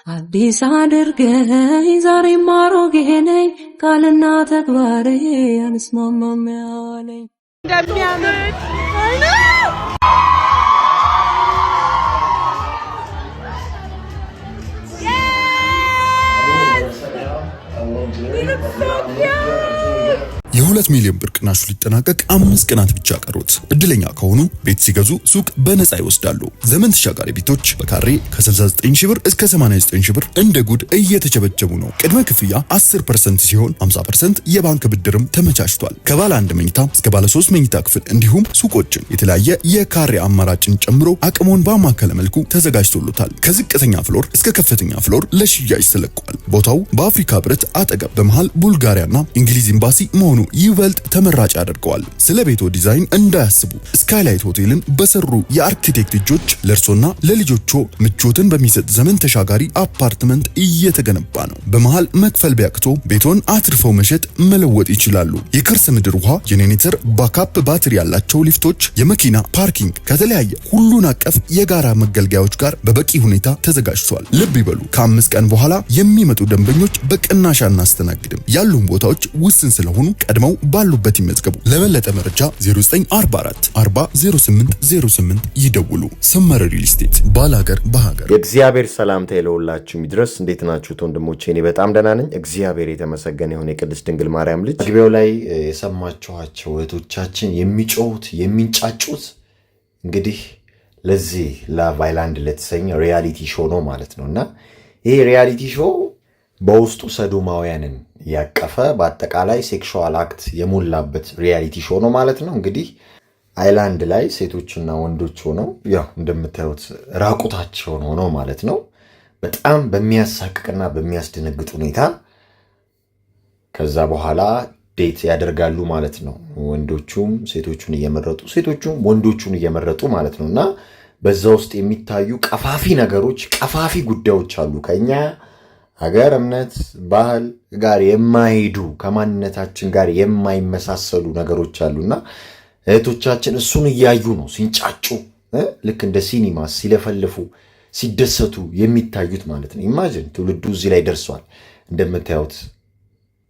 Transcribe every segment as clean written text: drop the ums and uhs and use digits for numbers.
አዲስ አድርገኝ ዛሬም አሮጌ ነኝ ቃልና ተግባሬ አንስማማም ያለኝ እንደሚያምር የ2 ሚሊዮን ብር ቅናሹ ሊጠናቀቅ 5 ቀናት ብቻ ቀሩት። እድለኛ ከሆኑ ቤት ሲገዙ ሱቅ በነፃ ይወስዳሉ። ዘመን ተሻጋሪ ቤቶች በካሬ ከ69000 ብር እስከ 89000 ብር እንደ ጉድ እየተቸበቸቡ ነው። ቅድመ ክፍያ 10% ሲሆን 50% የባንክ ብድርም ተመቻችቷል። ከባለ 1 መኝታ እስከ ባለ 3 መኝታ ክፍል እንዲሁም ሱቆችን የተለያየ የካሬ አማራጭን ጨምሮ አቅሞን ባማከለ መልኩ ተዘጋጅቶሉታል። ከዝቅተኛ ፍሎር እስከ ከፍተኛ ፍሎር ለሽያጭ ተለቋል። ቦታው በአፍሪካ ህብረት አጠገብ በመሃል ቡልጋሪያና እንግሊዝ ኤምባሲ መሆኑ ይበልጥ ተመራጭ ያደርገዋል። ስለ ቤቶ ዲዛይን እንዳያስቡ ስካይላይት ሆቴልን በሰሩ የአርኪቴክት እጆች ለእርሶና ለልጆቹ ምቾትን በሚሰጥ ዘመን ተሻጋሪ አፓርትመንት እየተገነባ ነው። በመሃል መክፈል ቢያቅቶ ቤቶን አትርፈው መሸጥ መለወጥ ይችላሉ። የከርሰ ምድር ውሃ፣ ጄኔሬተር፣ ባካፕ ባትሪ ያላቸው ሊፍቶች፣ የመኪና ፓርኪንግ ከተለያየ ሁሉን አቀፍ የጋራ መገልገያዎች ጋር በበቂ ሁኔታ ተዘጋጅቷል። ልብ ይበሉ፣ ከ5 ቀን በኋላ የሚመጡ ደንበኞች በቅናሽ አናስተናግድም። ያሉን ቦታዎች ውስን ስለሆኑ ቀድመው ባሉበት ይመዝገቡ። ለበለጠ መረጃ 0944 400808 ይደውሉ። ሰመረ ሪል ስቴት ባላገር በሀገር። የእግዚአብሔር ሰላምታ ለሁላችሁ ይድረስ። እንዴት ናችሁ ወንድሞቼ? እኔ በጣም ደህና ነኝ። እግዚአብሔር የተመሰገነ ይሁን። የቅድስት ድንግል ማርያም ልጅ መግቢያው ላይ የሰማችኋቸው እህቶቻችን የሚጮሁት የሚንጫጩት እንግዲህ ለዚህ ላቭ አይላንድ ለተሰኘ ሪያሊቲ ሾው ነው ማለት ነውና ይሄ ሪያሊቲ ሾው በውስጡ ሰዶማውያንን ያቀፈ በአጠቃላይ ሴክሹዋል አክት የሞላበት ሪያሊቲ ሾው ነው ማለት ነው። እንግዲህ አይላንድ ላይ ሴቶችና ወንዶች ሆነው ያው እንደምታዩት ራቁታቸውን ሆነው ማለት ነው በጣም በሚያሳቅቅና በሚያስደነግጥ ሁኔታ ከዛ በኋላ ዴት ያደርጋሉ ማለት ነው። ወንዶቹም ሴቶቹን እየመረጡ ሴቶቹም ወንዶቹን እየመረጡ ማለት ነውና በዛ ውስጥ የሚታዩ ቀፋፊ ነገሮች ቀፋፊ ጉዳዮች አሉ ከኛ ሀገር እምነት ባህል ጋር የማይሄዱ ከማንነታችን ጋር የማይመሳሰሉ ነገሮች አሉና እህቶቻችን እሱን እያዩ ነው ሲንጫጩ ልክ እንደ ሲኒማ ሲለፈልፉ ሲደሰቱ የሚታዩት ማለት ነው። ኢማጂን ትውልዱ እዚህ ላይ ደርሷል እንደምታዩት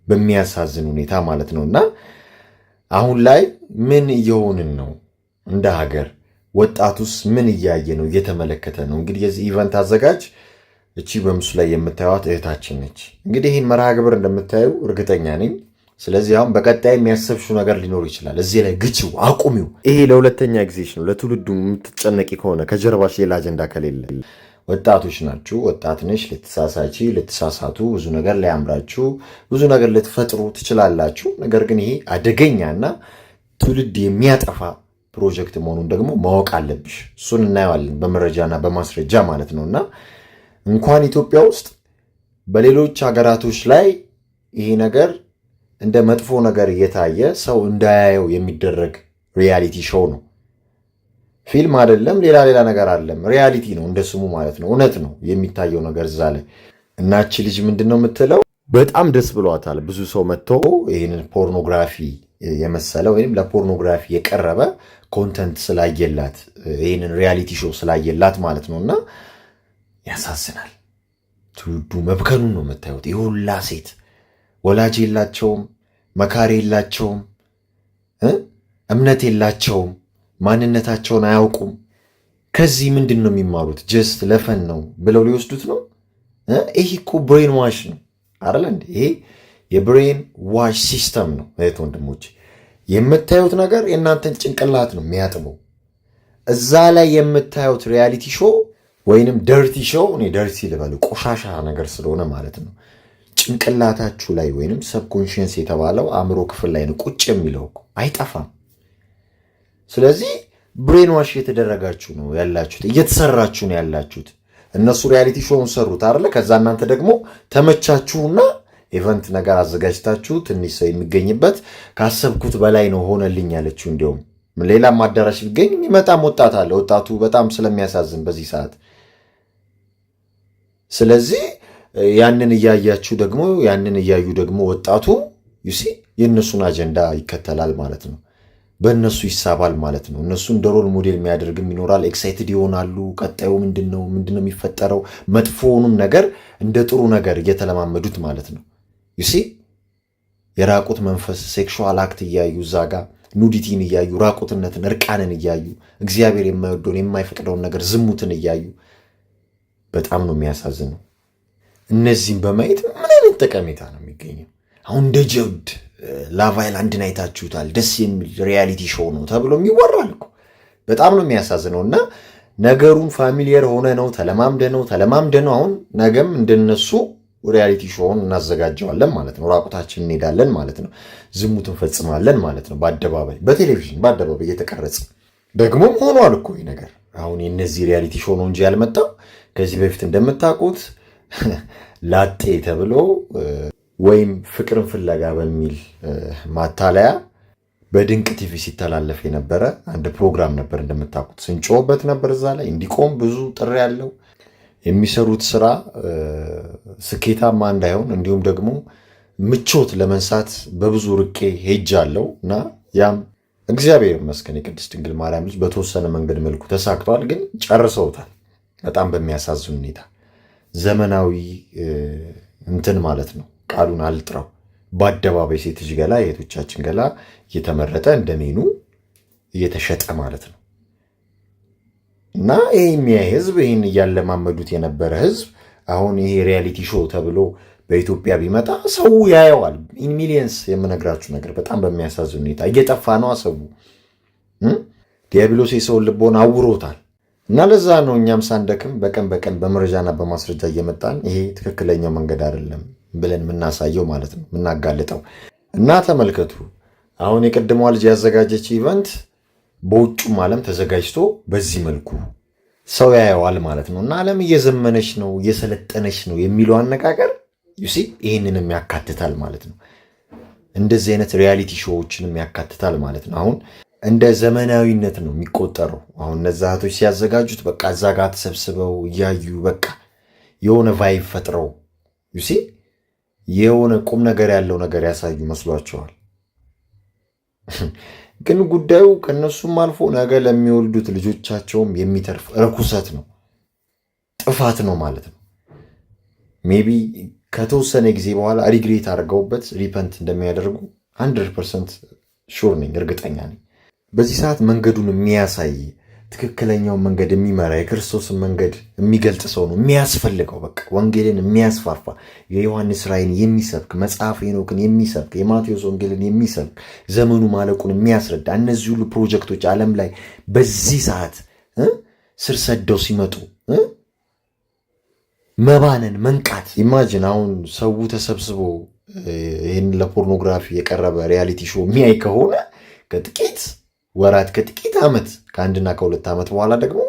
በሚያሳዝን ሁኔታ ማለት ነውና አሁን ላይ ምን እየሆንን ነው? እንደ ሀገር ወጣቱስ ምን እያየ ነው እየተመለከተ ነው? እንግዲህ የዚህ ኢቨንት አዘጋጅ እቺ በምስሉ ላይ የምታዩት እህታችን ነች። እንግዲህ ይህን መርሃ ግብር እንደምታዩ እርግጠኛ ነኝ። ስለዚህ አሁን በቀጣይ የሚያሰብሽው ነገር ሊኖር ይችላል። እዚህ ላይ ግቺው አቁሚው። ይሄ ለሁለተኛ ጊዜሽ ነው። ለትውልዱ የምትጨነቂ ከሆነ ከጀርባሽ ሌላ አጀንዳ ከሌለ ወጣቶች ናችሁ። ወጣት ነሽ። ልትሳሳቺ ልትሳሳቱ ብዙ ነገር ሊያምራችሁ ብዙ ነገር ልትፈጥሩ ትችላላችሁ። ነገር ግን ይሄ አደገኛና ትውልድ የሚያጠፋ ፕሮጀክት መሆኑን ደግሞ ማወቅ አለብሽ። እሱን እናየዋለን በመረጃና በማስረጃ ማለት ነውና እንኳን ኢትዮጵያ ውስጥ በሌሎች ሀገራቶች ላይ ይሄ ነገር እንደ መጥፎ ነገር እየታየ ሰው እንዳያየው የሚደረግ ሪያሊቲ ሾው ነው። ፊልም አይደለም፣ ሌላ ነገር አይደለም። ሪያሊቲ ነው እንደ ስሙ ማለት ነው። እውነት ነው የሚታየው ነገር እዛ ላይ። እናቺ ልጅ ምንድነው የምትለው? በጣም ደስ ብሏታል። ብዙ ሰው መጥቶ ይህንን ፖርኖግራፊ የመሰለ ወይም ለፖርኖግራፊ የቀረበ ኮንተንት ስላየላት ይህንን ሪያሊቲ ሾው ስላየላት ማለት ነውና ያሳዝናል። ትውልዱ መብከኑን ነው የምታዩት። የሁላ ሴት ወላጅ የላቸውም፣ መካሪ የላቸውም፣ እምነት የላቸውም፣ ማንነታቸውን አያውቁም። ከዚህ ምንድን ነው የሚማሩት? ጀስት ለፈን ነው ብለው ሊወስዱት ነው። ይሄ እኮ ብሬን ዋሽ ነው አይደል እንዴ? ይሄ የብሬን ዋሽ ሲስተም ነው። እህት ወንድሞች፣ የምታዩት ነገር የእናንተን ጭንቅላት ነው የሚያጥበው። እዛ ላይ የምታዩት ሪያሊቲ ሾው ወይንም ደርቲ ሾው፣ እኔ ደርቲ ልበል ቆሻሻ ነገር ስለሆነ ማለት ነው ጭንቅላታችሁ ላይ ወይንም ሰብኮንሽንስ የተባለው አእምሮ ክፍል ላይ ነው ቁጭ የሚለው እኮ አይጠፋም። ስለዚህ ብሬን ዋሽ የተደረጋችሁ ነው ያላችሁት፣ እየተሰራችሁ ነው ያላችሁት። እነሱ ሪያሊቲ ሾውን ሰሩት አይደለ? ከዛ እናንተ ደግሞ ተመቻችሁና ኢቨንት ነገር አዘጋጅታችሁ ትንሽ ሰው የሚገኝበት ካሰብኩት በላይ ነው ሆነልኝ ያለችው። እንዲያውም ሌላም አዳራሽ ቢገኝ የሚመጣም ወጣት አለ። ወጣቱ በጣም ስለሚያሳዝን በዚህ ሰዓት። ስለዚህ ያንን እያዩ ደግሞ ወጣቱ ዩሲ የእነሱን አጀንዳ ይከተላል ማለት ነው። በእነሱ ይሳባል ማለት ነው። እነሱ እንደ ሮል ሞዴል የሚያደርግም ይኖራል። ኤክሳይትድ ይሆናሉ። ቀጣዩ ምንድነው የሚፈጠረው? መጥፎውንም ነገር እንደ ጥሩ ነገር እየተለማመዱት ማለት ነው። ዩሲ የራቁት መንፈስ ሴክሹዋል አክት እያዩ እዛ ጋር ኑዲቲን እያዩ ራቁትነትን፣ እርቃንን እያዩ እግዚአብሔር የማይወደውን የማይፈቅደውን ነገር ዝሙትን እያዩ በጣም ነው የሚያሳዝነው። እነዚህም በማየት ምን አይነት ጠቀሜታ ነው የሚገኘው? አሁን እንደ ጀብድ ላቭ አይላንድን አይታችሁታል። ደስ የሚል ሪያሊቲ ሾው ነው ተብሎ ይወራል እኮ። በጣም ነው የሚያሳዝነው። እና ነገሩን ፋሚሊየር ሆነ ነው ተለማምደ ነው አሁን ነገም እንደነሱ ሪያሊቲ ሾውን እናዘጋጀዋለን ማለት ነው። ራቁታችን እንሄዳለን ማለት ነው። ዝሙት እንፈጽማለን ማለት ነው። በአደባባይ በቴሌቪዥን በአደባባይ እየተቀረጸ ደግሞም ሆኗል እኮ ይህ ነገር። አሁን የነዚህ ሪያሊቲ ሾው ነው እንጂ ያልመጣው ከዚህ በፊት እንደምታውቁት ላጤ ተብሎ ወይም ፍቅርን ፍለጋ በሚል ማታለያ በድንቅ ቲቪ ሲተላለፍ የነበረ አንድ ፕሮግራም ነበር። እንደምታውቁት ስንጮህበት ነበር። እዛ ላይ እንዲቆም ብዙ ጥሪ ያለው የሚሰሩት ስራ ስኬታማ እንዳይሆን እንዲሁም ደግሞ ምቾት ለመንሳት በብዙ ርቄ ሄጃለሁ እና ያም እግዚአብሔር ይመስገን የቅድስት ድንግል ማርያም ልጅ በተወሰነ መንገድ መልኩ ተሳክቷል። ግን ጨርሰውታል በጣም በሚያሳዝን ሁኔታ። ዘመናዊ እንትን ማለት ነው፣ ቃሉን አልጥረው በአደባባይ ሴት ልጅ ገላ የእህቶቻችን ገላ እየተመረጠ እንደ ሜኑ እየተሸጠ ማለት ነው። እና ይሄ የሚያይ ህዝብ ይህን እያለማመዱት የነበረ ህዝብ አሁን ይሄ ሪያሊቲ ሾው ተብሎ በኢትዮጵያ ቢመጣ ሰው ያየዋል። ኢን ሚሊየንስ የምነግራችሁ ነገር በጣም በሚያሳዝን ሁኔታ እየጠፋ ነው ሰው። ዲያብሎስ የሰውን ልቦን አውሮታል። እና ለዛ ነው እኛም ሳንደክም በቀን በቀን በመረጃና በማስረጃ እየመጣን ይሄ ትክክለኛው መንገድ አይደለም ብለን የምናሳየው ማለት ነው፣ የምናጋልጠው። እና ተመልከቱ አሁን የቀድሞዋ ልጅ ያዘጋጀች ኢቨንት በውጩም ዓለም ተዘጋጅቶ በዚህ መልኩ ሰው ያየዋል ማለት ነው። እና ዓለም እየዘመነች ነው እየሰለጠነች ነው የሚለው አነጋገር ዩሲ ይህንንም ያካትታል ማለት ነው። እንደዚህ አይነት ሪያሊቲ ሾዎችንም ያካትታል ማለት ነው። አሁን እንደ ዘመናዊነት ነው የሚቆጠረው። አሁን እነዛ እህቶች ሲያዘጋጁት በቃ እዛ ጋር ተሰብስበው እያዩ በቃ የሆነ ቫይብ ፈጥረው ዩሲ የሆነ ቁም ነገር ያለው ነገር ያሳዩ መስሏቸዋል። ግን ጉዳዩ ከነሱም አልፎ ነገ ለሚወልዱት ልጆቻቸውም የሚተርፍ ርኩሰት ነው፣ ጥፋት ነው ማለት ነው። ሜቢ ከተወሰነ ጊዜ በኋላ ሪግሬት አድርገውበት ሪፐንት እንደሚያደርጉ 100% ሹር ነኝ፣ እርግጠኛ ነኝ። በዚህ ሰዓት መንገዱን የሚያሳይ ትክክለኛውን መንገድ የሚመራ የክርስቶስን መንገድ የሚገልጽ ሰው ነው የሚያስፈልገው። በቃ ወንጌልን የሚያስፋፋ የዮሐንስ ራእይን የሚሰብክ መጽሐፍ ሄኖክን የሚሰብክ የማቴዎስ ወንጌልን የሚሰብክ ዘመኑ ማለቁን የሚያስረዳ እነዚህ ሁሉ ፕሮጀክቶች ዓለም ላይ በዚህ ሰዓት ስር ሰደው ሲመጡ መባነን መንቃት። ኢማጂን አሁን ሰው ተሰብስቦ ይህን ለፖርኖግራፊ የቀረበ ሪያሊቲ ሾው የሚያይ ከሆነ ከጥቂት ወራት ከጥቂት ዓመት ከ1 እና ከ2 ዓመት በኋላ ደግሞ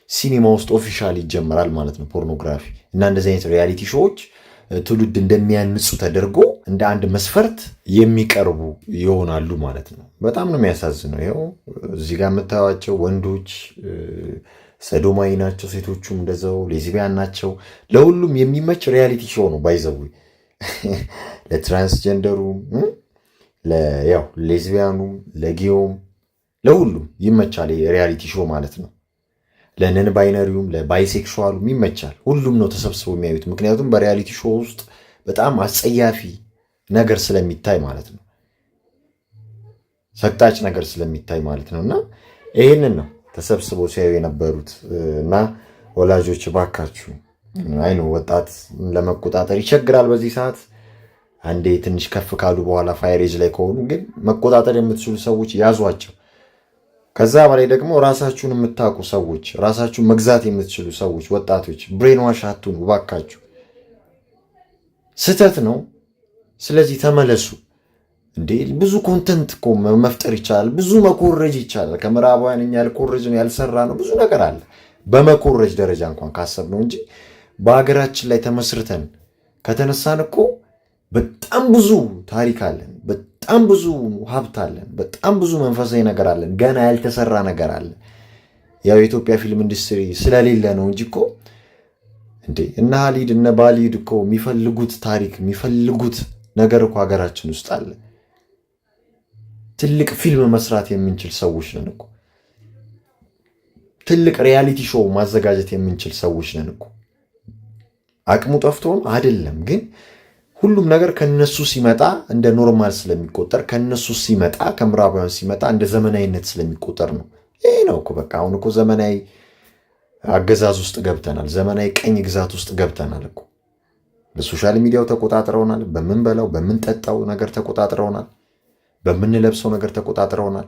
ሲኒማ ውስጥ ኦፊሻል ይጀመራል ማለት ነው ፖርኖግራፊ። እና እንደዚህ አይነት ሪያሊቲ ሾዎች ትውልድ እንደሚያንጹ ተደርጎ እንደ አንድ መስፈርት የሚቀርቡ ይሆናሉ ማለት ነው። በጣም ነው የሚያሳዝነው። ይኸው እዚህ ጋር የምታዩዋቸው ወንዶች ሰዶማዊ ናቸው፣ ሴቶቹም እንደዛው ሌዝቢያን ናቸው። ለሁሉም የሚመች ሪያሊቲ ሾው ነው ባይዘው ለትራንስጀንደሩም፣ ሌዝቢያኑም፣ ለጌውም ለሁሉም ይመቻል የሪያሊቲ ሾው ማለት ነው። ለነን ባይነሪውም ለባይሴክሹዋሉም ይመቻል። ሁሉም ነው ተሰብስበው የሚያዩት። ምክንያቱም በሪያሊቲ ሾው ውስጥ በጣም አስጸያፊ ነገር ስለሚታይ ማለት ነው፣ ሰቅጣጭ ነገር ስለሚታይ ማለት ነው። እና ይህንን ነው ተሰብስበው ሲያዩ የነበሩት። እና ወላጆች ባካችሁ አይኑ ወጣት ለመቆጣጠር ይቸግራል በዚህ ሰዓት። አንዴ ትንሽ ከፍ ካሉ በኋላ ፋይሬጅ ላይ ከሆኑ ግን መቆጣጠር የምትችሉ ሰዎች ያዟቸው። ከዛ በላይ ደግሞ ራሳችሁን የምታውቁ ሰዎች፣ ራሳችሁን መግዛት የምትችሉ ሰዎች፣ ወጣቶች ብሬን ዋሽ አትሁኑ ባካችሁ። ስህተት ነው። ስለዚህ ተመለሱ። እንዴ ብዙ ኮንተንት እኮ መፍጠር ይቻላል። ብዙ መኮረጅ ይቻላል። ከምዕራባውያን እኛ ያልኮረጅን ያልሰራ ነው ብዙ ነገር አለ። በመኮረጅ ደረጃ እንኳን ካሰብ ነው እንጂ በሀገራችን ላይ ተመስርተን ከተነሳን እኮ በጣም ብዙ ታሪክ አለን። በጣም ብዙ ሀብት አለን። በጣም ብዙ መንፈሳዊ ነገር አለን። ገና ያልተሰራ ነገር አለ። ያው የኢትዮጵያ ፊልም ኢንዱስትሪ ስለሌለ ነው እንጂ እኮ እንዴ እነ ሀሊድ እነ ባሊድ እኮ የሚፈልጉት ታሪክ የሚፈልጉት ነገር እኮ ሀገራችን ውስጥ አለ። ትልቅ ፊልም መስራት የምንችል ሰዎች ነን እኮ። ትልቅ ሪያሊቲ ሾው ማዘጋጀት የምንችል ሰዎች ነን እኮ። አቅሙ ጠፍቶም አይደለም፣ ግን ሁሉም ነገር ከነሱ ሲመጣ እንደ ኖርማል ስለሚቆጠር፣ ከነሱ ሲመጣ ከምዕራባውያን ሲመጣ እንደ ዘመናዊነት ስለሚቆጠር ነው። ይሄ ነው እኮ በቃ። አሁን እኮ ዘመናዊ አገዛዝ ውስጥ ገብተናል። ዘመናዊ ቀኝ ግዛት ውስጥ ገብተናል እኮ። በሶሻል ሚዲያው ተቆጣጥረውናል። በምንበላው በምንጠጣው ነገር ተቆጣጥረውናል። በምንለብሰው ነገር ተቆጣጥረውናል።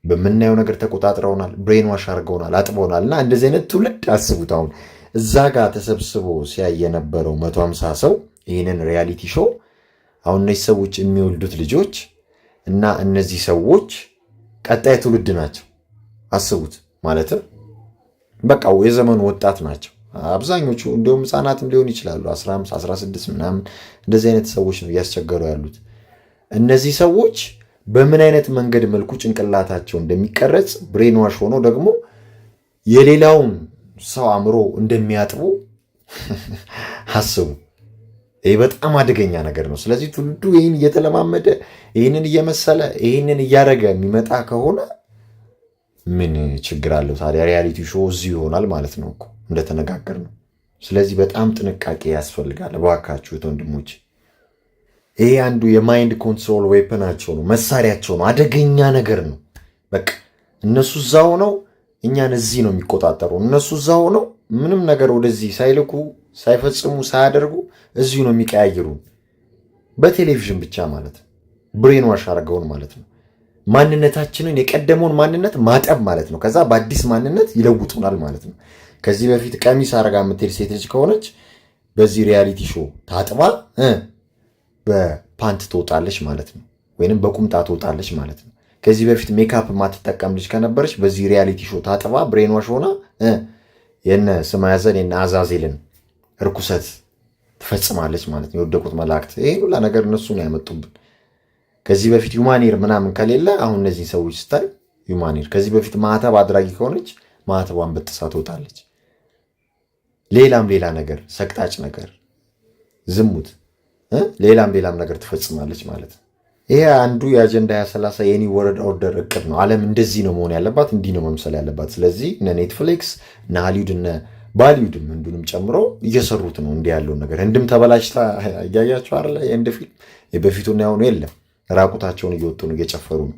በምናየው ነገር ተቆጣጥረውናል። ብሬን ዋሽ አድርገውናል፣ አጥበውናል። እና እንደዚህ አይነት ትውልድ አስቡት። አሁን እዛ ጋር ተሰብስቦ ሲያይ የነበረው 150 ሰው ይህንን ሪያሊቲ ሾው አሁን እነዚህ ሰዎች የሚወልዱት ልጆች እና እነዚህ ሰዎች ቀጣይ ትውልድ ናቸው። አስቡት። ማለትም በቃ የዘመኑ ወጣት ናቸው አብዛኞቹ። እንዲሁም ህፃናትም ሊሆን ይችላሉ 15 16 ምናምን እንደዚህ አይነት ሰዎች ነው እያስቸገሩ ያሉት። እነዚህ ሰዎች በምን አይነት መንገድ መልኩ ጭንቅላታቸው እንደሚቀረጽ ብሬን ዋሽ ሆኖ ደግሞ የሌላውን ሰው አእምሮ እንደሚያጥቡ አስቡ። ይህ በጣም አደገኛ ነገር ነው። ስለዚህ ትውልዱ ይህን እየተለማመደ ይህንን እየመሰለ ይህንን እያደረገ የሚመጣ ከሆነ ምን ችግር አለው ታዲያ? ሪያሊቲ ሾው እዚሁ ይሆናል ማለት ነው እኮ እንደተነጋገር ነው። ስለዚህ በጣም ጥንቃቄ ያስፈልጋል እባካችሁ ወንድሞች። ይሄ አንዱ የማይንድ ኮንትሮል ዌፐናቸው ነው፣ መሳሪያቸው ነው። አደገኛ ነገር ነው። በቃ እነሱ እዛ ሆነው እኛን እዚህ ነው የሚቆጣጠሩ። እነሱ እዛ ሆነው ምንም ነገር ወደዚህ ሳይልኩ ሳይፈጽሙ ሳያደርጉ እዚሁ ነው የሚቀያይሩን። በቴሌቪዥን ብቻ ማለት ነው። ብሬን ዋሽ አድርገውን ማለት ነው። ማንነታችንን የቀደመውን ማንነት ማጠብ ማለት ነው። ከዛ በአዲስ ማንነት ይለውጡናል ማለት ነው። ከዚህ በፊት ቀሚስ አረጋ የምትሄድ ሴት ልጅ ከሆነች በዚህ ሪያሊቲ ሾው ታጥባ በፓንት ትወጣለች ማለት ነው። ወይንም በቁምጣ ትወጣለች ማለት ነው። ከዚህ በፊት ሜካፕ ማትጠቀም ልጅ ከነበረች በዚህ ሪያሊቲ ሾው ታጥባ ብሬን ዋሽ ሆና የነ ስማያዘን የነ አዛዜልን ርኩሰት ትፈጽማለች ማለት ነው። የወደቁት መላእክት ይሄ ሁላ ነገር እነሱ ነው ያመጡብን። ከዚህ በፊት ዩማኔር ምናምን ከሌለ አሁን እነዚህ ሰዎች ስታይ ዩማኔር ከዚህ በፊት ማህተብ አድራጊ ከሆነች ማህተቧን በጥሳ ትወጣለች። ሌላም ሌላ ነገር ሰቅጣጭ ነገር ዝሙት ሌላም ነገር ትፈጽማለች ማለት ነው። ይሄ አንዱ የአጀንዳ 2030 የኒ ወርልድ ኦርደር እቅድ ነው። ዓለም እንደዚህ ነው መሆን ያለባት፣ እንዲህ ነው መምሰል ያለባት። ስለዚህ እነ ኔትፍሊክስ እነ ሃሊውድ እነ ባሊውድም ህንዱንም ጨምሮ እየሰሩት ነው እንዲህ ያለውን ነገር። ህንድም ተበላሽታ እያያቸው አይደለ? የህንድ ፊልም የበፊቱና ያሁኑ የለም። ራቁታቸውን እየወጡ ነው፣ እየጨፈሩ ነው።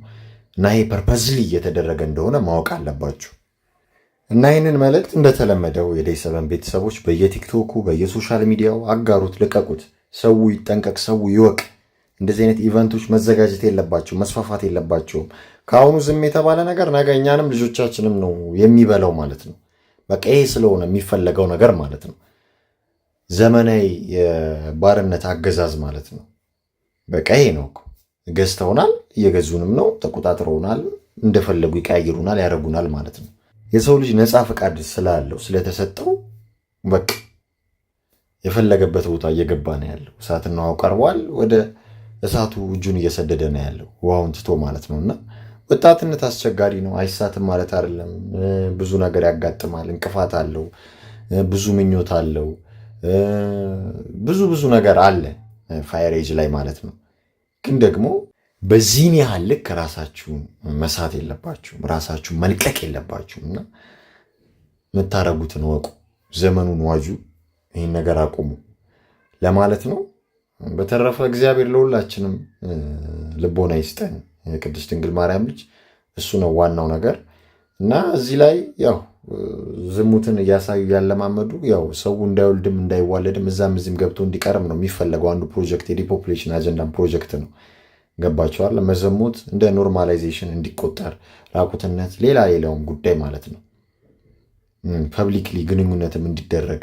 እና ይሄ ፐርፐዝሊ እየተደረገ እንደሆነ ማወቅ አለባችሁ። እና ይህንን መልእክት እንደተለመደው የዴይ 7 ቤተሰቦች በየቲክቶኩ በየሶሻል ሚዲያው አጋሩት፣ ልቀቁት። ሰው ይጠንቀቅ፣ ሰው ይወቅ። እንደዚህ አይነት ኢቨንቶች መዘጋጀት የለባቸው መስፋፋት የለባቸውም። ከአሁኑ ዝም የተባለ ነገር ነገ እኛንም ልጆቻችንም ነው የሚበላው ማለት ነው። በቃ ይሄ ስለሆነ የሚፈለገው ነገር ማለት ነው። ዘመናዊ የባርነት አገዛዝ ማለት ነው። በቃ ይሄ ነው። ገዝተውናል፣ እየገዙንም ነው፣ ተቆጣጥረውናል፣ እንደፈለጉ ይቀያይሩናል፣ ያደርጉናል ማለት ነው። የሰው ልጅ ነፃ ፈቃድ ስላለው ስለተሰጠው በቃ የፈለገበት ቦታ እየገባ ነው ያለው። እሳትና ውሃው ቀርቧል። ወደ እሳቱ እጁን እየሰደደ ነው ያለው፣ ውሃውን ትቶ ማለት ነው። እና ወጣትነት አስቸጋሪ ነው። አይሳትም ማለት አይደለም። ብዙ ነገር ያጋጥማል። እንቅፋት አለው፣ ብዙ ምኞት አለው፣ ብዙ ነገር አለ ፋየር ኤጅ ላይ ማለት ነው። ግን ደግሞ በዚህን ያህል ልክ ራሳችሁን መሳት የለባችሁም፣ ራሳችሁን መልቀቅ የለባችሁም። እና የምታረጉትን ወቁ፣ ዘመኑን ዋጁ፣ ይህን ነገር አቁሙ ለማለት ነው። በተረፈ እግዚአብሔር ለሁላችንም ልቦና ይስጠን። የቅድስት ድንግል ማርያም ልጅ እሱ ነው ዋናው ነገር። እና እዚህ ላይ ያው ዝሙትን እያሳዩ ያለማመዱ ያው ሰው እንዳይወልድም እንዳይዋለድም እዛም እዚህም ገብቶ እንዲቀርም ነው የሚፈለገው። አንዱ ፕሮጀክት የዲፖፕሌሽን አጀንዳ ፕሮጀክት ነው። ገባቸዋል። መዘሙት እንደ ኖርማላይዜሽን እንዲቆጠር፣ ራቁትነት፣ ሌላውም ጉዳይ ማለት ነው። ፐብሊክሊ ግንኙነትም እንዲደረግ፣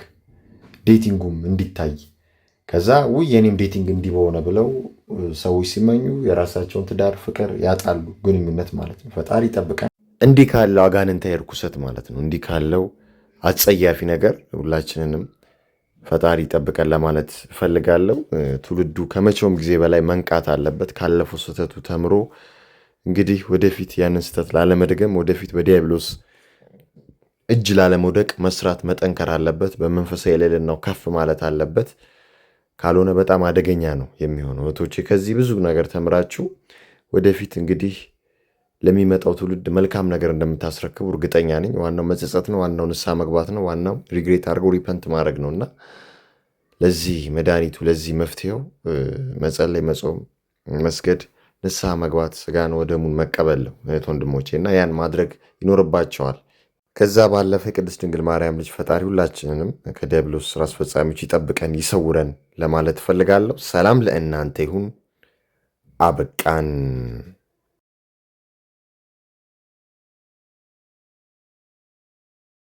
ዴቲንጉም እንዲታይ፣ ከዛ ውይ የኔም ዴቲንግ እንዲህ በሆነ ብለው ሰዎች ሲመኙ የራሳቸውን ትዳር ፍቅር ያጣሉ። ግንኙነት ማለት ነው። ፈጣሪ ይጠብቀን። እንዲህ ካለው አጋንንታዊ ርኩሰት ማለት ነው። እንዲህ ካለው አጸያፊ ነገር ሁላችንንም ፈጣሪ ይጠብቀን ለማለት እፈልጋለሁ። ትውልዱ ከመቼውም ጊዜ በላይ መንቃት አለበት። ካለፈው ስህተቱ ተምሮ እንግዲህ ወደፊት ያንን ስህተት ላለመድገም፣ ወደፊት በዲያብሎስ እጅ ላለመውደቅ መስራት መጠንከር አለበት። በመንፈሳዊ ልዕልናው ከፍ ማለት አለበት። ካልሆነ በጣም አደገኛ ነው የሚሆነው። እህቶቼ ከዚህ ብዙ ነገር ተምራችሁ ወደፊት እንግዲህ ለሚመጣው ትውልድ መልካም ነገር እንደምታስረክቡ እርግጠኛ ነኝ። ዋናው መጸጸት ነው። ዋናው ንስሐ መግባት ነው። ዋናው ሪግሬት አድርገው ሪፐንት ማድረግ ነውና ለዚህ መድኃኒቱ ለዚህ መፍትሄው መጸለይ፣ መጾም፣ መስገድ፣ ንስሐ መግባት፣ ስጋን ወደሙን መቀበል ነው እህት ወንድሞቼ፣ እና ያን ማድረግ ይኖርባቸዋል። ከዛ ባለፈ ቅድስት ድንግል ማርያም ልጅ ፈጣሪ ሁላችንንም ከዲያብሎስ ስራ አስፈጻሚዎች ይጠብቀን ይሰውረን ለማለት እፈልጋለሁ። ሰላም ለእናንተ ይሁን። አበቃን።